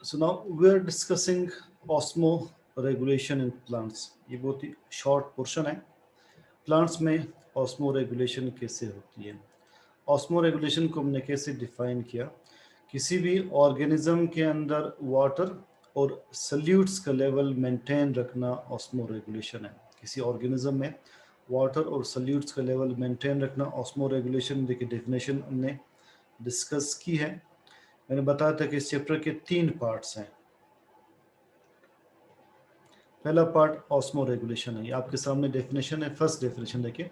So now we are discussing osmo regulation in plants. ये बहुत ही short portion है. Plants में ऑस्मो रेगुलेशन कैसे होती है. ऑस्मो रेगुलेशन को हमने कैसे डिफाइन किया. किसी भी ऑर्गेनिज्म के अंदर वाटर और सल्यूट्स का लेवल मेंटेन रखना ऑस्मो रेगुलेशन है. किसी ऑर्गेनिज्म में वाटर और सल्यूट्स का लेवल मेंटेन रखना ऑस्मो रेगुलेशन. देखिए डेफिनेशन हमने डिस्कस की है. मैंने बताया था कि इस चैप्टर के 3 पार्ट्स हैं. पहला पार्ट ऑस्मो रेगुलेशन है. आपके सामने डेफिनेशन है. फर्स्ट डेफिनेशन देखिए,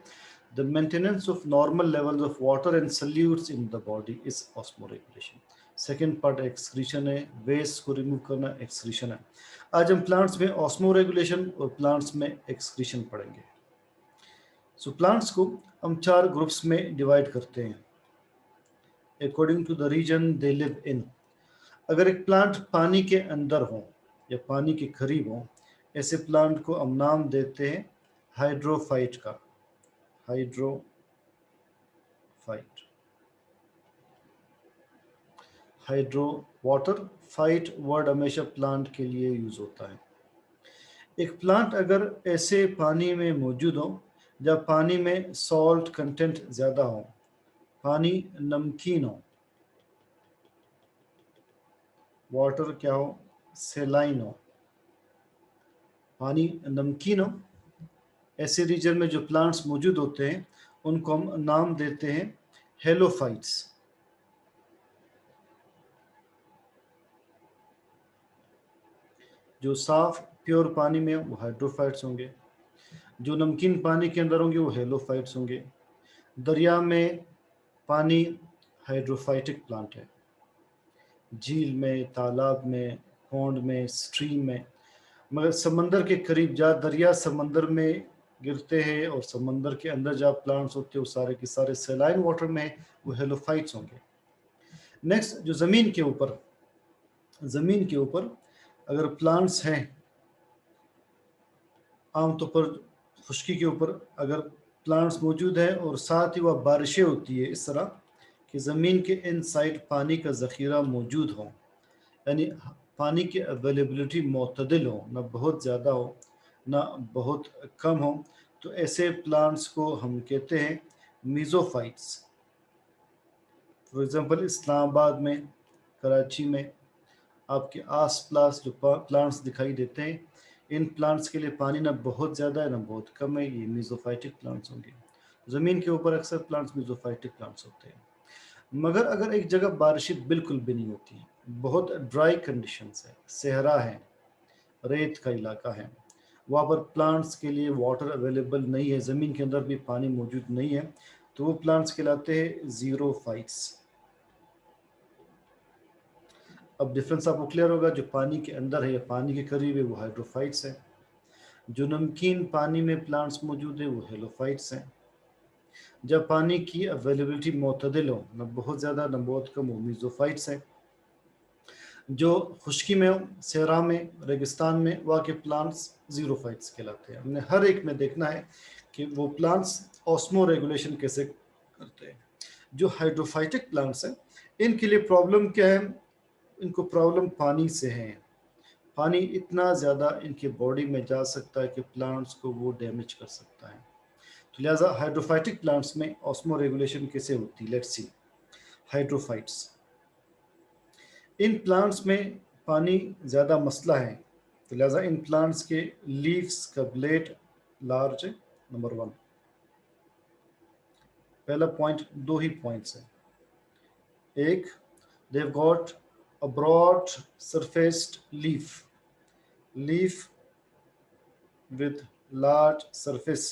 the maintenance of normal levels of water and salutes in the body is osmo regulation. Second part excretion है. वेस्ट को रिमूव करना एक्सक्रीशन है. आज हम प्लांट्स में ऑस्मो रेगुलेशन और प्लांट्स में एक्सक्रीशन पढ़ेंगे. सो प्लांट्स को हम 4 ग्रुप्स में डिवाइड करते हैं according to the region they live in. अगर एक प्लांट पानी के अंदर हो या पानी के करीब हो, ऐसे प्लांट को हम नाम देते हैं हाइड्रोफाइट का. Hydrophyte. Hydro water, fight word हमेशा प्लांट के लिए यूज होता है. एक प्लांट अगर ऐसे पानी में मौजूद हो जब पानी में सॉल्ट कंटेंट ज़्यादा हो, पानी नमकीन हो, वाटर क्या हो, सेलाइन हो, पानी नमकीन हो, ऐसे रीजन में जो प्लांट्स मौजूद होते हैं उनको हम नाम देते हैं हेलोफाइट्स. जो साफ प्योर पानी में वो हाइड्रोफाइट्स होंगे. जो नमकीन पानी के अंदर होंगे वो हेलोफाइट्स होंगे. दरिया में पानी हाइड्रोफाइटिक प्लांट है. झील में, तालाब में, पौंड में, स्ट्रीम में. मगर समंदर के करीब जहाँ दरिया समंदर में गिरते हैं और समंदर के अंदर जहाँ प्लांट्स होते हैं वो सारे के सारे सेलाइन वाटर में वो हेलोफाइट्स होंगे. नेक्स्ट, जो ज़मीन के ऊपर अगर प्लांट्स हैं, आमतौर पर खुश्की के ऊपर अगर प्लांट्स मौजूद हैं और साथ ही वह बारिशें होती है इस तरह कि ज़मीन के इनसाइड पानी का ज़ख़ीरा मौजूद हो, यानी पानी की अवेलेबिलिटी मोतदिल हो, ना बहुत ज़्यादा हो ना बहुत कम हो, तो ऐसे प्लांट्स को हम कहते हैं मीज़ोफाइट्स. फॉर एग्ज़ाम्पल इस्लामाबाद में, कराची में आपके आस पास जो प्लांट्स दिखाई देते हैं, इन प्लांट्स के लिए पानी ना बहुत ज़्यादा है ना बहुत कम है. ये मीज़ोफाइटिक प्लांट्स होंगे. ज़मीन के ऊपर अक्सर प्लांट्स मीज़ोफाइटिक प्लांट्स होते हैं. मगर अगर एक जगह बारिशें बिल्कुल भी नहीं होती, बहुत ड्राई कंडीशंस है, सहरा है, रेत का इलाका है, वहाँ पर प्लांट्स के लिए वाटर अवेलेबल नहीं है, ज़मीन के अंदर भी पानी मौजूद नहीं है, तो वो प्लांट्स कहलाते हैं ज़ीरोफाइट्स. अब डिफरेंस आपको क्लियर होगा. जो पानी के अंदर है या पानी के करीब है वो हाइड्रोफाइट्स है. जो नमकीन पानी में प्लांट्स मौजूद है वो हेलोफाइट्स हैं. जब पानी की अवेलेबिलिटी मोतदिल हो, न बहुत ज़्यादा न बहुत कम हो, मीज़ोफाइट्स हैं. जो खुश्की में हो, सहरा में, रेगिस्तान में, वहाँ के प्लांट्स ज़ीरोफाइट्स कहलाते हैं. हमने हर एक में देखना है कि वो प्लांट्स ऑस्मो रेगुलेशन कैसे करते हैं. जो हाइड्रोफाइटिक प्लांट्स हैं इनके लिए प्रॉब्लम क्या है, इनको प्रॉब्लम पानी से है. पानी इतना ज़्यादा इनके बॉडी में जा सकता है कि प्लांट्स को वो डैमेज कर सकता है. तो लिहाजा हाइड्रोफाइटिक प्लांट्स में ऑस्मो रेगुलेशन कैसे होती है. Let's see. हाइड्रोफाइट्स, इन प्लांट्स में पानी ज़्यादा मसला है, तो लिहाजा इन प्लांट्स के लीव्स का ब्लेड लार्ज है. नंबर 1. पहला पॉइंट, 2 ही पॉइंट्स हैं. एक, they have got a broad surfaced leaf with large surface.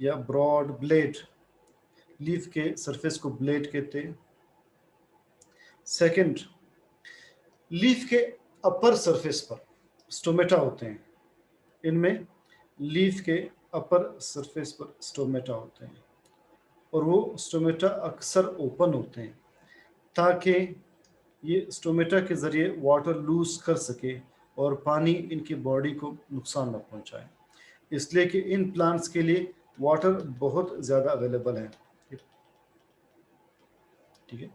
या ब्रॉड ब्लेड, लीफ के सरफेस को ब्लेड कहते हैं. सेकंड, लीफ के अपर सरफेस पर स्टोमेटा होते हैं. इनमें लीफ के अपर सरफेस पर स्टोमेटा होते हैं और वो स्टोमेटा अक्सर ओपन होते हैं ताकि ये स्टोमेटा के ज़रिए वाटर लूज कर सके और पानी इनकी बॉडी को नुकसान न पहुंचाए. इसलिए कि इन प्लांट्स के लिए वाटर बहुत ज़्यादा अवेलेबल है. ठीक है।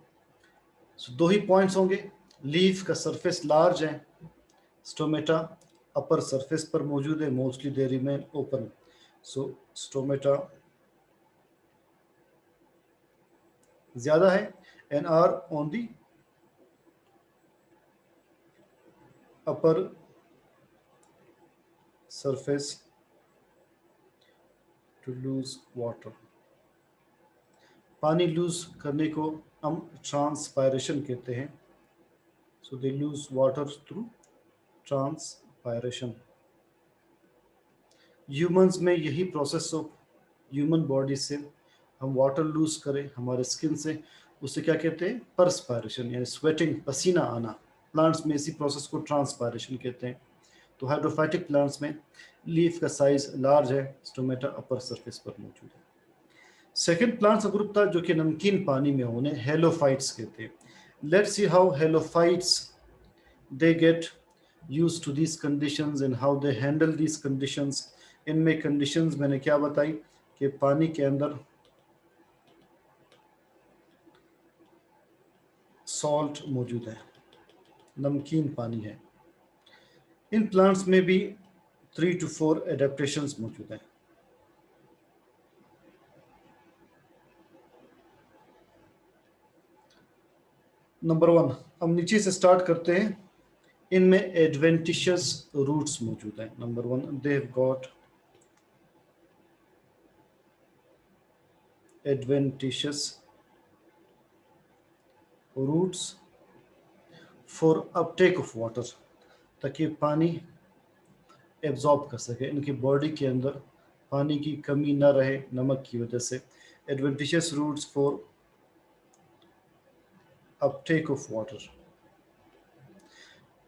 सो दो ही पॉइंट्स होंगे, लीफ का सरफेस लार्ज है, स्टोमेटा अपर सरफेस पर मौजूद है, mostly they remain open. So stomata ज्यादा है and are on the upper surface to lose water. पानी लूज करने को हम ट्रांसपायरेशन कहते हैं। So they lose water through transpiration. Humans में यही प्रोसेस ऑफ ह्यूमन बॉडी से हम वाटर लूज करें हमारे स्किन से, उसे क्या कहते हैं, परस्पायरेशन, यानी स्वेटिंग, पसीना आना। प्लांट्स में इसी प्रोसेस को ट्रांसपायरेशन कहते हैं। तो हाइड्रोफाइटिक प्लांट्स में लीफ का साइज लार्ज है, स्टोमेटा अपर सरफेस पर मौजूद है। सेकेंड प्लांट्स का ग्रुप था जो कि नमकीन पानी में होने, हेलोफाइट्स कहते हैं। Let's see how halophytes they get used to these conditions and how they handle these conditions। इनमें conditions मैंने क्या बताई कि पानी के अंदर सॉल्ट मौजूद है, नमकीन पानी है। इन प्लांट्स में भी 3 to 4 एडेप्टेशंस मौजूद हैं। नंबर 1, हम नीचे से स्टार्ट करते हैं। इनमें एडवेंटिशियस रूट्स मौजूद हैं। Number 1, they have got adventitious roots for uptake of water, ताकि पानी एब्जॉर्ब कर सके, इनकी बॉडी के अंदर पानी की कमी ना रहे नमक की वजह से। Adventitious roots for uptake of water।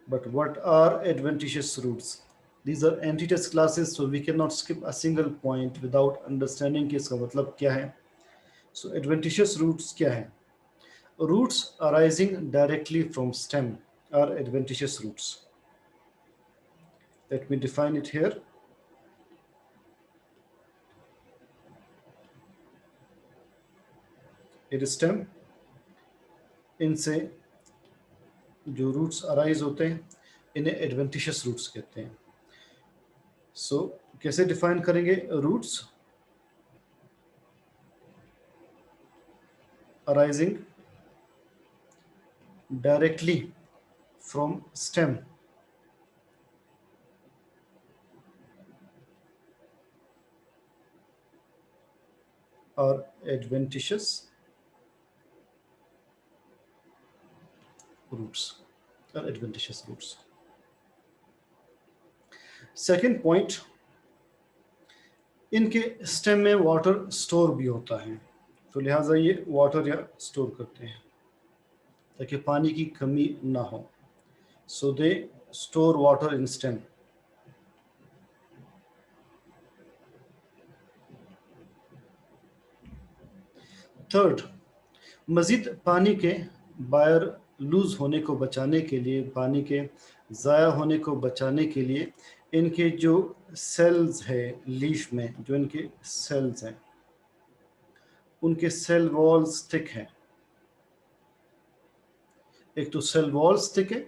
But what are adventitious roots? These are entities classes, so we cannot skip a single point without understanding कि इसका मतलब क्या है। So adventitious roots क्या है? Roots arising directly from stem are adventitious roots। Let me define it here। It is stem, इनसे जो roots arise होते हैं इन्हें एडवेंटिशियस रूट्स कहते हैं। सो कैसे डिफाइन करेंगे roots? Arising directly from stem और एडवेंटिशियस रूट्स और एडवेंटिशियस रूट्स। सेकेंड पॉइंट, इनके स्टेम में वाटर स्टोर भी होता है, तो लिहाजा ये वाटर या स्टोर करते हैं ताकि पानी की कमी ना हो। So they store water in stem. Third, मज़ीद पानी के बाहर लूज होने को बचाने के लिए, पानी के ज़ाया होने को बचाने के लिए इनके जो सेल्स है लीफ में, जो इनके सेल्स हैं उनके सेल वॉल्स थिक हैं। एक तो सेल वॉल्स थिक है,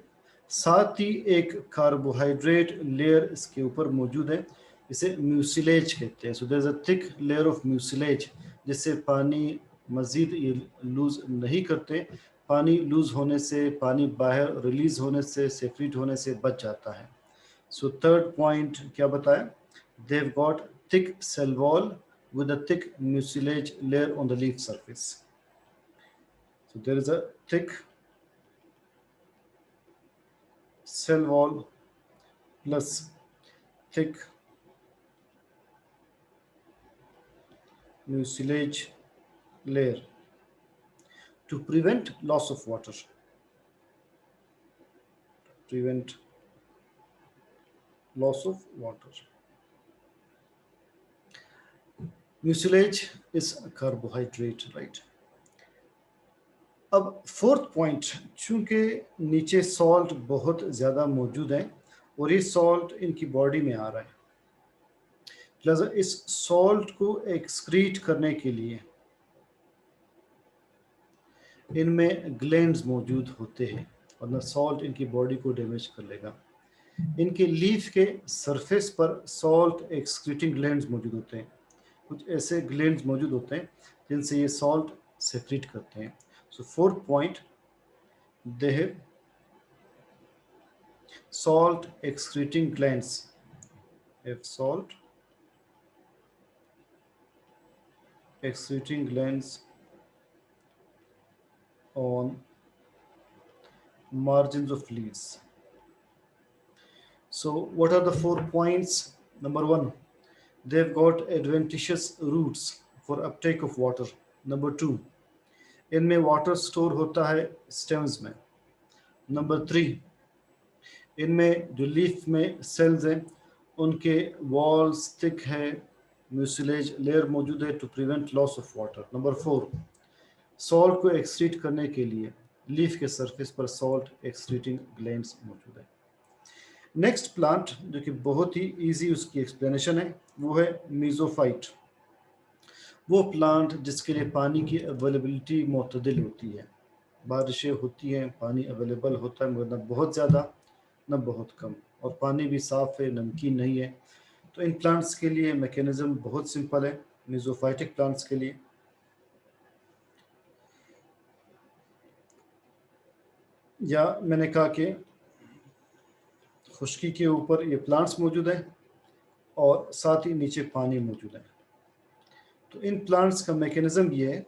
साथ ही एक कार्बोहाइड्रेट लेयर इसके ऊपर मौजूद है, इसे म्यूसिलेज कहते हैं। So there is a thick layer of mucilage, जिससे पानी मज़ीद ये लूज नहीं करते। पानी लूज होने से, पानी बाहर रिलीज होने से, सेक्रेट होने से बच जाता है। सो थर्ड पॉइंट क्या बताया? they've got thick cell wall with a thick mucilage layer on the leaf surface। So there is a thick cell wall plus thick mucilage layer to prevent loss of water, prevent loss of water। Mucilage is a carbohydrate, right? अब fourth point, चूंकि नीचे salt बहुत ज़्यादा मौजूद है और ये salt इनकी बॉडी में आ रहा है, लिहाजा इस सॉल्ट को एक्सक्रीट करने के लिए इनमें ग्लैंड्स मौजूद होते हैं, वरना सॉल्ट इनकी बॉडी को डैमेज कर लेगा। इनके लीफ के सरफेस पर सॉल्ट एक्सक्रीटिंग ग्लैंड्स मौजूद होते हैं। कुछ ऐसे ग्लैंड्स मौजूद होते हैं जिनसे ये सॉल्ट सेक्रेट करते हैं। So fourth point, they have salt excreting glands, have salt excreting glands on margins of leaves. So what are the 4 points? Number 1, they've got adventitious roots for uptake of water. Number 2, इनमें water store होता है stems में. Number 3, इनमें जो leaf में cells हैं उनके walls thick है, म्यूसिलेज लेयर मौजूद है to prevent loss of water. Number 4, salt को एक्सक्रीट करने के लिए लीफ के सरफेस पर सॉल्ट एक्सक्रीटिंग ग्लैंड्स मौजूद है. नेक्स्ट प्लांट जो कि बहुत ही इजी उसकी एक्सप्लेनेशन है वो है मीजोफाइट. वो प्लांट जिसके लिए पानी की अवेलेबिलिटी मुतदिल होती है. बारिशें होती हैं, पानी अवेलेबल होता है मगर न बहुत ज़्यादा न बहुत कम, और पानी भी साफ़ है, नमकीन नहीं है. तो इन प्लांट्स के लिए मैकेनिज़्म बहुत सिंपल है. मीजोफाइटिक प्लांट्स के लिए या मैंने कहा कि खुश्की के ऊपर ये प्लांट्स मौजूद हैं और साथ ही नीचे पानी मौजूद है. तो इन प्लांट्स का मैकेनिज़्म ये है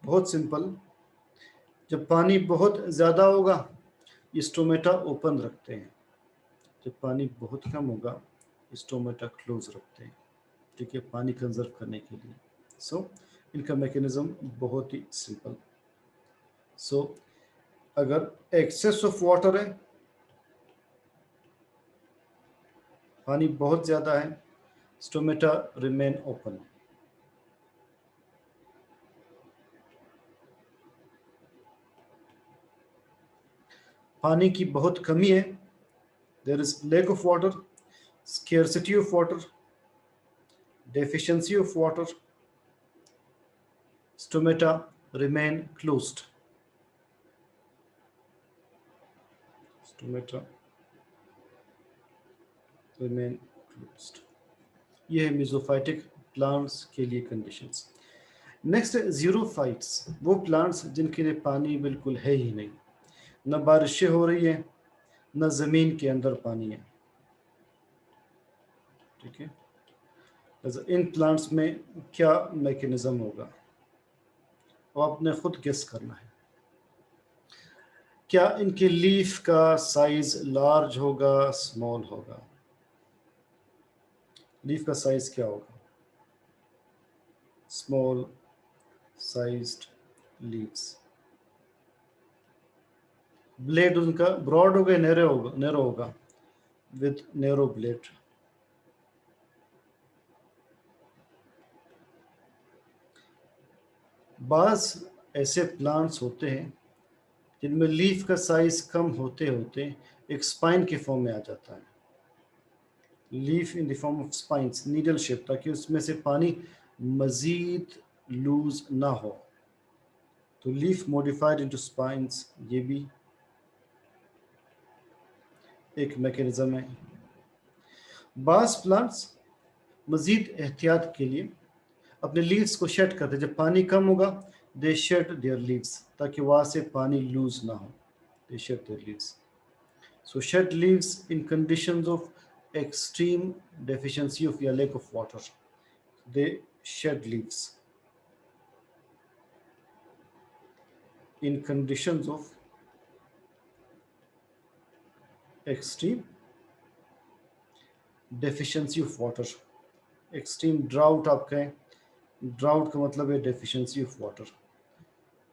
बहुत सिंपल. जब पानी बहुत ज़्यादा होगा ये स्टोमेटा ओपन रखते हैं, जब पानी बहुत कम होगा स्टोमेटा क्लोज रखते हैं, ठीक है, पानी कंजर्व करने के लिए. सो इनका मैकेनिज़्म बहुत ही सिंपल. सो अगर एक्सेस ऑफ वाटर है, पानी बहुत ज़्यादा है, स्टोमेटा रिमेन ओपन. पानी की बहुत कमी है, there is lack of water, scarcity of water, deficiency of water, stomata remain closed. Stomata remain closed. ये है मेसोफाइटिक प्लांट्स के लिए कंडीशंस. नेक्स्ट है जीरोफाइट्स. वो प्लांट्स जिनके लिए पानी बिल्कुल है ही नहीं, न बारिशें हो रही है न ज़मीन के अंदर पानी है, ठीक है. इन प्लांट्स में क्या मैकेनिज़्म होगा वो आपने खुद गेस करना है. क्या इनके लीफ का साइज लार्ज होगा, स्मॉल होगा? लीफ का साइज क्या होगा? Small sized leaves. ब्लेड उनका ब्रॉड होगा, नैरो होगा विद नैरो ब्लेड. बाज ऐसे प्लांट्स होते हैं जिनमें लीफ का साइज कम होते होते एक स्पाइन के फॉर्म में आ जाता है. Leaf in the form of spines, needle shape, ताकि उसमें से पानी मजीद लूज ना हो. तो लीफ मॉडिफाइड इनटू स्पाइंस, ये भी एक मैकेनिज्म है. बाज प्लांट्स मजीद एहतियात के लिए अपने लीव्स को शेड करते हैं. जब पानी कम होगा दे शेड देयर लीव्स, ताकि वहाँ से पानी लूज ना हो. They shed their leaves. So shed leaves in conditions of extreme deficiency of या lack of water. They shed leaves in conditions of extreme deficiency of water. Extreme drought आप कहें, drought का मतलब है deficiency of water.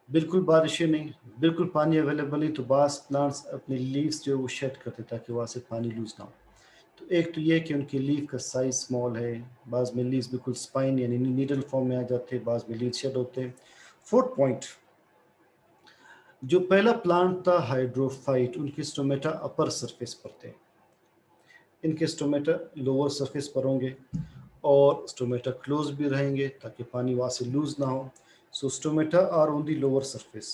बिल्कुल बारिशें नहीं, बिल्कुल पानी अवेलेबल नहीं, तो बास प्लांट्स अपने लीव्स जो है वो शेड करते ताकि वहाँ से पानी लूज ना हो. तो एक तो ये कि उनकी लीफ का साइज स्मॉल है, बाज़ में लीव्स बिल्कुल स्पाइन यानी नीडल फॉर्म में आ जाते हैं, बाज़ में लीव्स शेड होते हैं. फोर्थ पॉइंट, जो पहला प्लांट था हाइड्रोफाइट, उनके स्टोमेटा अपर सरफेस पर थे. इनके स्टोमेटा लोअर सरफेस पर होंगे और स्टोमेटा क्लोज भी रहेंगे ताकि पानी वहाँ से लूज ना हो. So stomata are on the lower surface.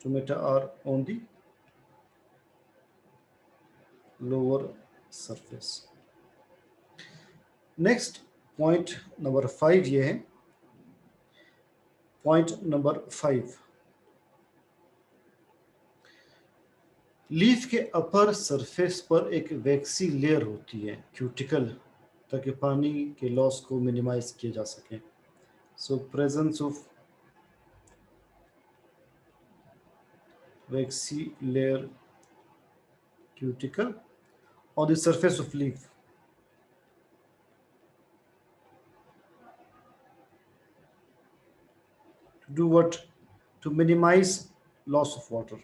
Stomata are on the lower surface. Next point number 5 ये है, पॉइंट नंबर 5, लीफ के अपर सरफेस पर एक वैक्सी लेयर होती है, क्यूटिकल, ताकि पानी के लॉस को मिनिमाइज किया जा सके. So presence of waxy layer cuticle on the surface of leaf to do what? To minimize loss of water,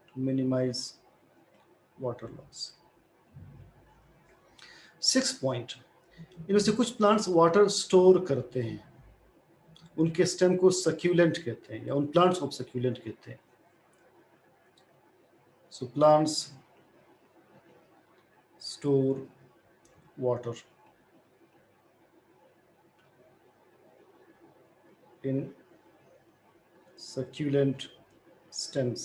to minimize water loss. 6 point, इनमें से कुछ प्लांट्स वाटर स्टोर करते हैं, उनके स्टेम को सक्यूलेंट कहते हैं, या उन प्लांट्स को सक्यूलेंट कहते हैं. सो प्लांट्स स्टोर वाटर इन सक्यूलेंट स्टेम्स.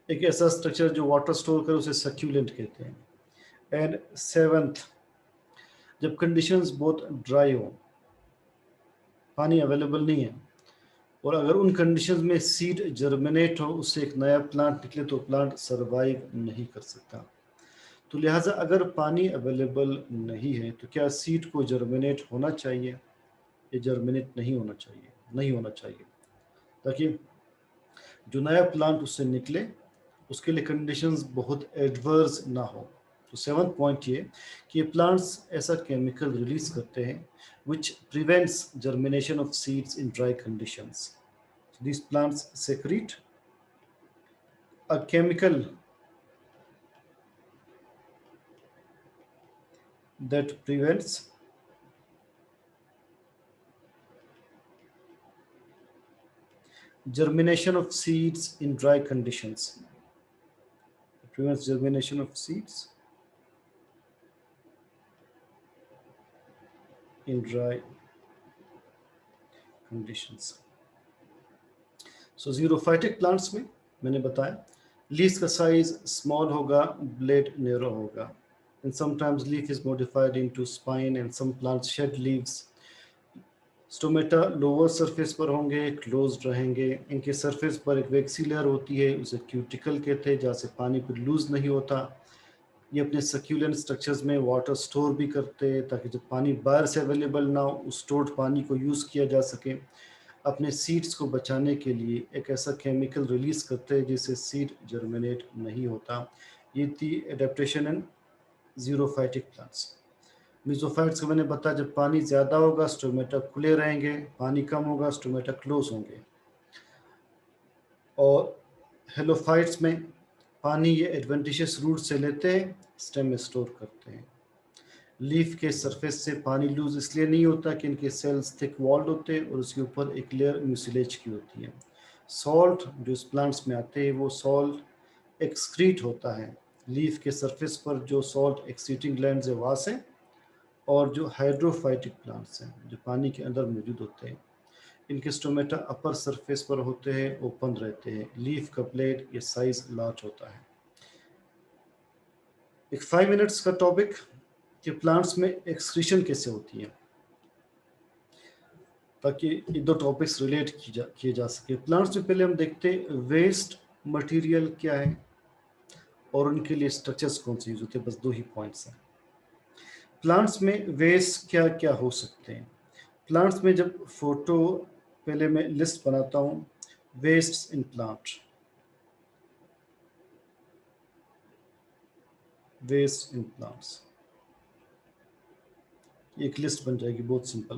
एक ऐसा स्ट्रक्चर जो वाटर स्टोर करे उसे सक्यूलेंट कहते हैं. एंड 7th, जब कंडीशंस बहुत ड्राई हो, पानी अवेलेबल नहीं है, और अगर उन कंडीशंस में सीड जर्मिनेट हो, उससे एक नया प्लांट निकले, तो प्लांट सरवाइव नहीं कर सकता. तो लिहाजा अगर पानी अवेलेबल नहीं है तो क्या सीड को जर्मिनेट होना चाहिए, या जर्मिनेट नहीं होना चाहिए? नहीं होना चाहिए, ताकि जो नया प्लांट उससे निकले उसके लिए कंडीशंस बहुत एडवर्स ना हो. तो 7th पॉइंट ये कि प्लांट्स ऐसा केमिकल रिलीज करते हैं which prevents germination of seeds in dry conditions. So these plants secrete a chemical that prevents germination of seeds in dry conditions. It prevents germination of seeds in dry conditions. So xerophytic plants में मैंने बताया leaf का size small होगा, blade narrow होगा. And sometimes leaf is modified into spine, and some plants shed leaves. Stomata lower surface पर होंगे, closed रहेंगे. इनके सरफेस पर एक वैक्सी लेयर होती है, उसे क्यूटिकल कहते हैं, जहाँ से पानी पर लूज नहीं होता. ये अपने सक्यूलेंट स्ट्रक्चर्स में वाटर स्टोर भी करते हैं, ताकि जब पानी बाहर से अवेलेबल ना हो, उस स्टोर्ड पानी को यूज़ किया जा सके. अपने सीड्स को बचाने के लिए एक ऐसा केमिकल रिलीज करते हैं जिससे सीड जर्मिनेट नहीं होता. ये थी एडेप्टेशन इन ज़ीरोफाइटिक प्लांट्स. मिजोफाइट्स को मैंने बताया, जब पानी ज़्यादा होगा स्टोमेटा खुले रहेंगे, पानी कम होगा स्टोमेटा क्लोज होंगे. और हेलोफाइट्स में पानी ये एडवेंटिशियस रूट से लेते हैं, स्टेम में स्टोर करते हैं. लीफ के सरफेस से पानी लूज इसलिए नहीं होता कि इनके सेल्स थिक वॉल्ड होते हैं और उसके ऊपर एक लेयर म्यूसिलेज की होती है. सॉल्ट जो इस प्लांट्स में आते हैं, वो सॉल्ट एक्सक्रीट होता है. लीफ के सरफेस पर जो सॉल्ट एक्सक्रीटिंग ग्लैंड्स है वहाँ से, और जो हाइड्रोफाइटिक प्लांट्स हैं जो पानी के अंदर मौजूद होते हैं, इनके स्टोमेटा अपर सरफेस पर होते हैं, ओपन रहते हैं. लीफ का ब्लेड ये साइज लार्ज होता है. एक 5 मिनट्स का टॉपिक कि प्लांट्स में एक्सक्रीशन कैसे होती है, ताकि ये दो टॉपिक्स रिलेट किए जा सके. प्लांट्स में पहले हम देखते हैं वेस्ट मटेरियल क्या है और उनके लिए स्ट्रक्चर्स कौन से यूज होते हैं. बस 2 ही पॉइंट्स हैं. प्लांट्स में वेस्ट क्या क्या हो सकते हैं. प्लांट्स में जब फोटो, पहले मैं लिस्ट बनाता हूँ waste in plant. Waste in plants, एक लिस्ट बन जाएगी बहुत सिंपल.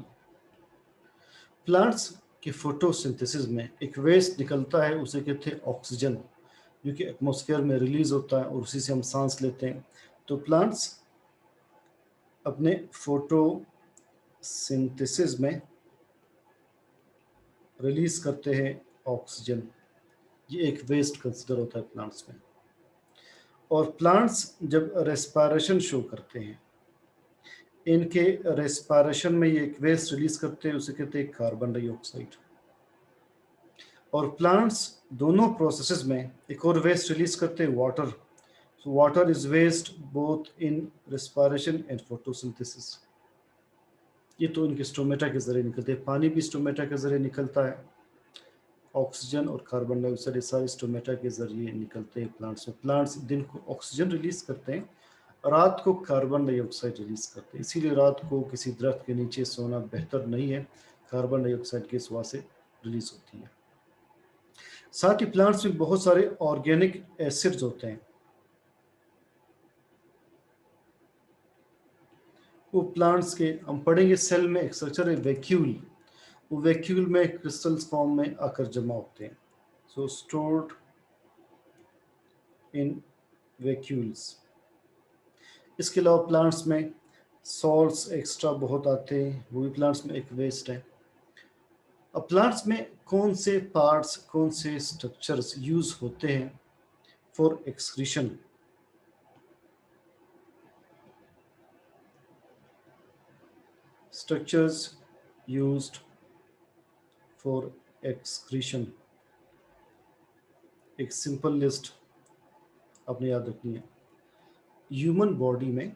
प्लांट्स की फोटोसिंथेसिस में एक वेस्ट निकलता है, उसे कहते हैं ऑक्सीजन, जो कि एटमॉस्फेयर में रिलीज होता है और उसी से हम सांस लेते हैं. तो प्लांट्स अपने फोटोसिंथेसिस में रिलीज करते हैं ऑक्सीजन. ये एक वेस्ट कंसिडर होता है प्लांट्स में. और प्लांट्स जब रेस्पिरेशन शो करते हैं, इनके रेस्पिरेशन में ये एक वेस्ट रिलीज करते हैं, उसे कहते हैं कार्बन डाइऑक्साइड. और प्लांट्स दोनों प्रोसेसेस में एक और वेस्ट रिलीज करते हैं, water. So water is waste both in respiration and photosynthesis. ये तो इनके स्टोमेटा के जरिए निकलते हैं. पानी भी स्टोमेटा के जरिए निकलता है. ऑक्सीजन और कार्बन डाइऑक्साइड ये सारे स्टोमेटा के जरिए निकलते हैं प्लांट्स में. प्लांट्स दिन को ऑक्सीजन रिलीज करते हैं, रात को कार्बन डाइऑक्साइड रिलीज करते हैं. इसीलिए रात को किसी दरख्त के नीचे सोना बेहतर नहीं है. कार्बन डाइऑक्साइड गैस वहाँ से रिलीज होती है. साथ ही प्लांट्स में बहुत सारे ऑर्गेनिक एसिड्स होते हैं. वो प्लांट्स के हम पढ़ेंगे सेल में एक स्ट्रक्चर है वैक्यूल. वो वैक्यूल में क्रिस्टल्स फॉर्म में आकर जमा होते हैं. सो स्टोर्ड इन वैक्यूल्स. इसके अलावा प्लांट्स में सॉल्ट्स एक्स्ट्रा बहुत आते हैं, वो भी प्लांट्स में एक वेस्ट है. अब प्लांट्स में कौन से पार्ट्स, कौन से स्ट्रक्चर्स यूज होते हैं for excretion? Structures used for excretion. एक सिंपल लिस्ट आपने याद रखनी है. ह्यूमन बॉडी में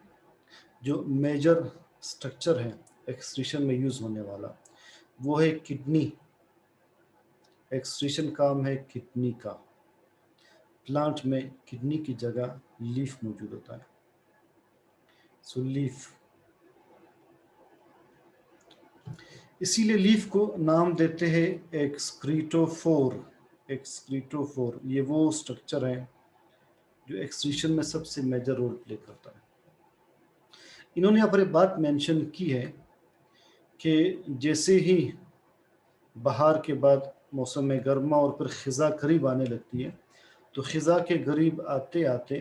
जो मेजर स्ट्रक्चर है एक्सक्रीशन में यूज होने वाला, वो है किडनी. एक्सक्रीशन काम है किडनी का. प्लांट में किडनी की जगह लीफ मौजूद होता है. सो लीफ, इसीलिए लीफ को नाम देते हैं एक्सक्रीटोफोर. एक्सक्रीटोफोर ये वो स्ट्रक्चर है जो एक्सक्रीशन में सबसे मेजर रोल प्ले करता है. इन्होंने यहाँ पर एक बात मेंशन की है कि जैसे ही बहार के बाद मौसम में गर्मा और फिर खिज़ा करीब आने लगती है, तो खिज़ा के करीब आते आते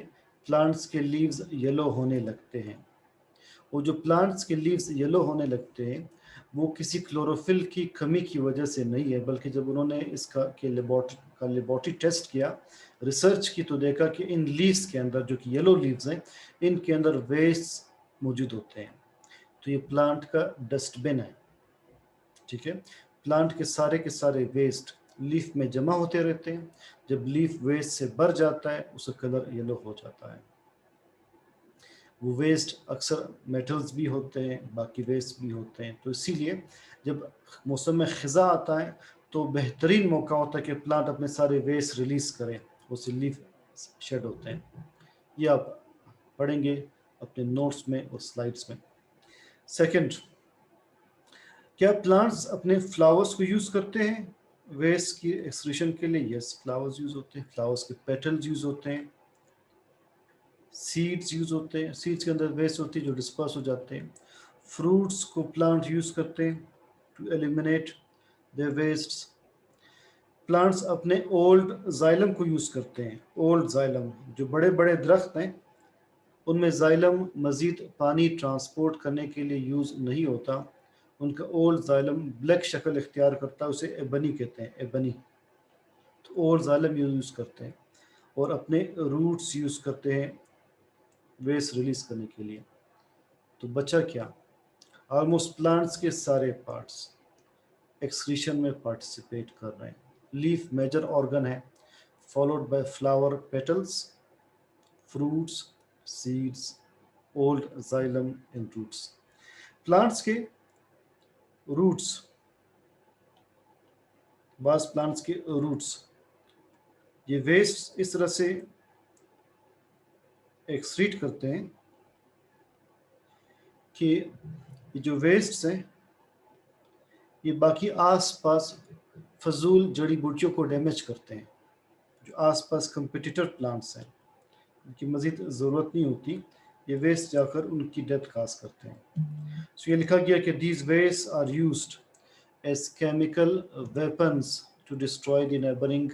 प्लांट्स के लीव्स येलो होने लगते हैं. वो जो प्लांट्स के लीव्स येलो होने लगते हैं, वो किसी क्लोरोफिल की कमी की वजह से नहीं है, बल्कि जब उन्होंने इसका के लेबोरेटरी टेस्ट किया, रिसर्च की, तो देखा कि इन लीव्स के अंदर, जो कि येलो लीव्स हैं, इनके अंदर वेस्ट मौजूद होते हैं. तो ये प्लांट का डस्टबिन है. ठीक है. प्लांट के सारे वेस्ट लीफ में जमा होते रहते हैं. जब लीफ वेस्ट से भर जाता है, उसका कलर येलो हो जाता है. वो वेस्ट अक्सर मेटल्स भी होते हैं, बाकी वेस्ट भी होते हैं. तो इसीलिए जब मौसम में ख़िज़ा आता है, तो बेहतरीन मौका होता है कि प्लांट अपने सारे वेस्ट रिलीज़ करें, उससे लीफ शेड होते हैं. ये आप पढ़ेंगे अपने नोट्स में और स्लाइड्स में. सेकंड, क्या प्लांट्स अपने फ्लावर्स को यूज़ करते हैं वेस्ट की एक्सक्रीशन के लिए? यस, फ्लावर्स यूज़ होते हैं. फ्लावर्स के पेटल्स यूज़ होते हैं. सीड्स यूज़ होते हैं. सीड्स के अंदर वेस्ट होती है जो डिस्पर्स हो जाते हैं. फ्रूट्स को प्लांट यूज़ करते हैं to eliminate the waste. Plants अपने ओल्ड जाइलम को यूज़ करते हैं. ओल्ड जाइलम, जो बड़े बड़े दरख्त हैं, उनमें जाइलम मज़ीद पानी ट्रांसपोर्ट करने के लिए यूज़ नहीं होता. उनका ओल्ड जाइलम ब्लैक शक्ल इख्तियार करता है, उसे एबनी कहते हैं, एबनी. तो ओल्ड जाइलम यूज़ करते हैं. और अपने रूट्स यूज़ करते हैं वेस्ट रिलीज करने के लिए. तो बचा क्या? ऑलमोस्ट प्लांट्स के सारे पार्ट्स एक्सक्रीशन में पार्टिसिपेट कर रहे हैं. लीफ मेजर ऑर्गन है, followed by flower petals, fruits, seeds, old xylem and roots. Plants के रूट्स, बास प्लांट्स के रूट्स, ये वेस्ट इस तरह से एक्सक्रीट करते हैं कि ये जो वेस्ट हैं, ये बाकी आसपास फजूल जड़ी बूटियों को डैमेज करते हैं. जो आसपास कंपिटिटर प्लांट्स हैं, उनकी मज़ीद ज़रूरत नहीं होती, ये वेस्ट जाकर उनकी डेथ काज करते हैं. सो ये लिखा गया कि these waste are used as chemical weapons to destroy the neighbouring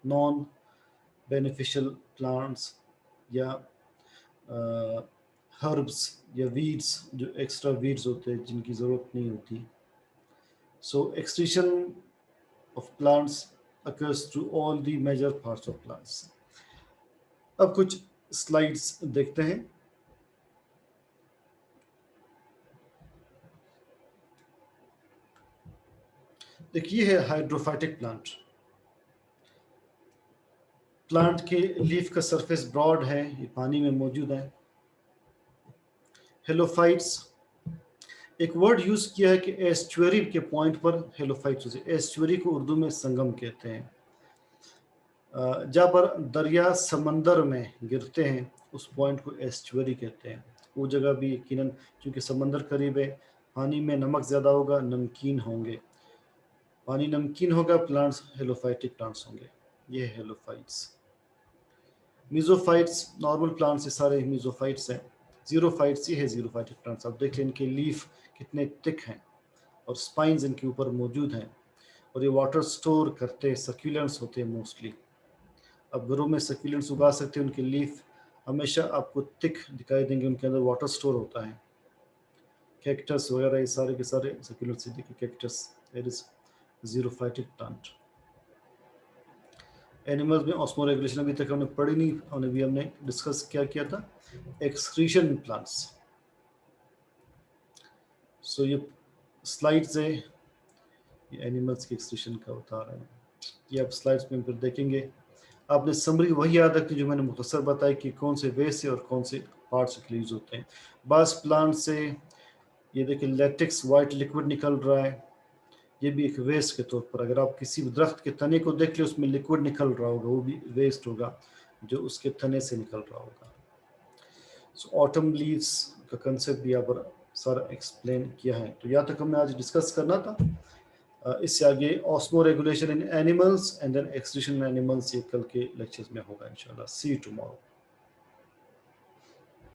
non beneficial plants या हर्ब्स या वीड्स, जो एक्स्ट्रा वीड्स होते हैं जिनकी ज़रूरत नहीं होती. So extinction of plants occurs through all the major parts of plants. अब कुछ स्लाइड्स देखते हैं. देखिए है हाइड्रोफाइटिक प्लांट. प्लांट के लीफ का सरफेस ब्रॉड है, ये पानी में मौजूद है। हेलोफाइट्स, एक वर्ड यूज किया है कि एस्चुअरी के पॉइंट पर हेलोफाइट्स होते हैं। एस्चुअरी को उर्दू में संगम कहते हैं। जहाँ पर दरिया समंदर में गिरते हैं उस पॉइंट को एस्चुअरी कहते हैं। वो जगह भी यकीनन क्योंकि समंदर करीब है, पानी में नमक ज़्यादा होगा, नमकीन होंगे। पानी नमकीन होगा, प्लांट्स हेलोफाइटिक प्लांट्स होंगे। ये है हेलोफाइट्स। मीजोफाइट्स, नॉर्मल प्लांट्स ये सारे मीजोफाइट्स हैं। जीरोफाइट्स ये है जीरोफाइटिक प्लांट्स। आप देख लें इनके लीफ कितने थिक हैं और स्पाइंस इनके ऊपर मौजूद हैं, और ये वाटर स्टोर करते हैं, सक्यूलेंट्स होते हैं मोस्टली। आप घरों में सक्यूलेंट्स उगा सकते हैं, उनके लीफ हमेशा आपको थिक दिखाई देंगे, उनके अंदर वाटर स्टोर होता है। कैक्टस वगैरह ये सारे के सारे सक्यूलेंट्स, देखिए cactus, it is xerophytic plant. Animals में ऑस्मो रेगुलेशन अभी तक हमने पढ़ी नहीं, और अभी हमने डिस्कस क्या किया था, एक्सक्रीशन प्लांट्स। सो ये स्लाइड्स है, ये एनिमल्स के एक्सक्रीशन का बता रहे हैं। ये आप स्लाइड्स में फिर देखेंगे। आपने समरी वही याद रखनी जो मैंने मुख्तसर बताई कि कौन से वे से और कौन से पार्ट्स के यूज होते हैं। बस प्लांट से ये देखिए लेटेक्स वाइट लिक्विड निकल रहा है, ये भी एक वेस्ट के तौर पर। अगर आप किसी दरख्त के तने को देख ले, उसमें लिक्विड निकल रहा होगा, वो भी वेस्ट होगा जो उसके तने से निकल रहा होगा। सो ऑटम लीव्स का कंसेप्ट भी यहाँ पर सारा एक्सप्लेन किया है। तो यहाँ तक हमें आज डिस्कस करना था। इससे आगे osmo regulation in animals and then excretion in animals ये कल के लेक्चर्स में होगा इंशाल्लाह। See you tomorrow.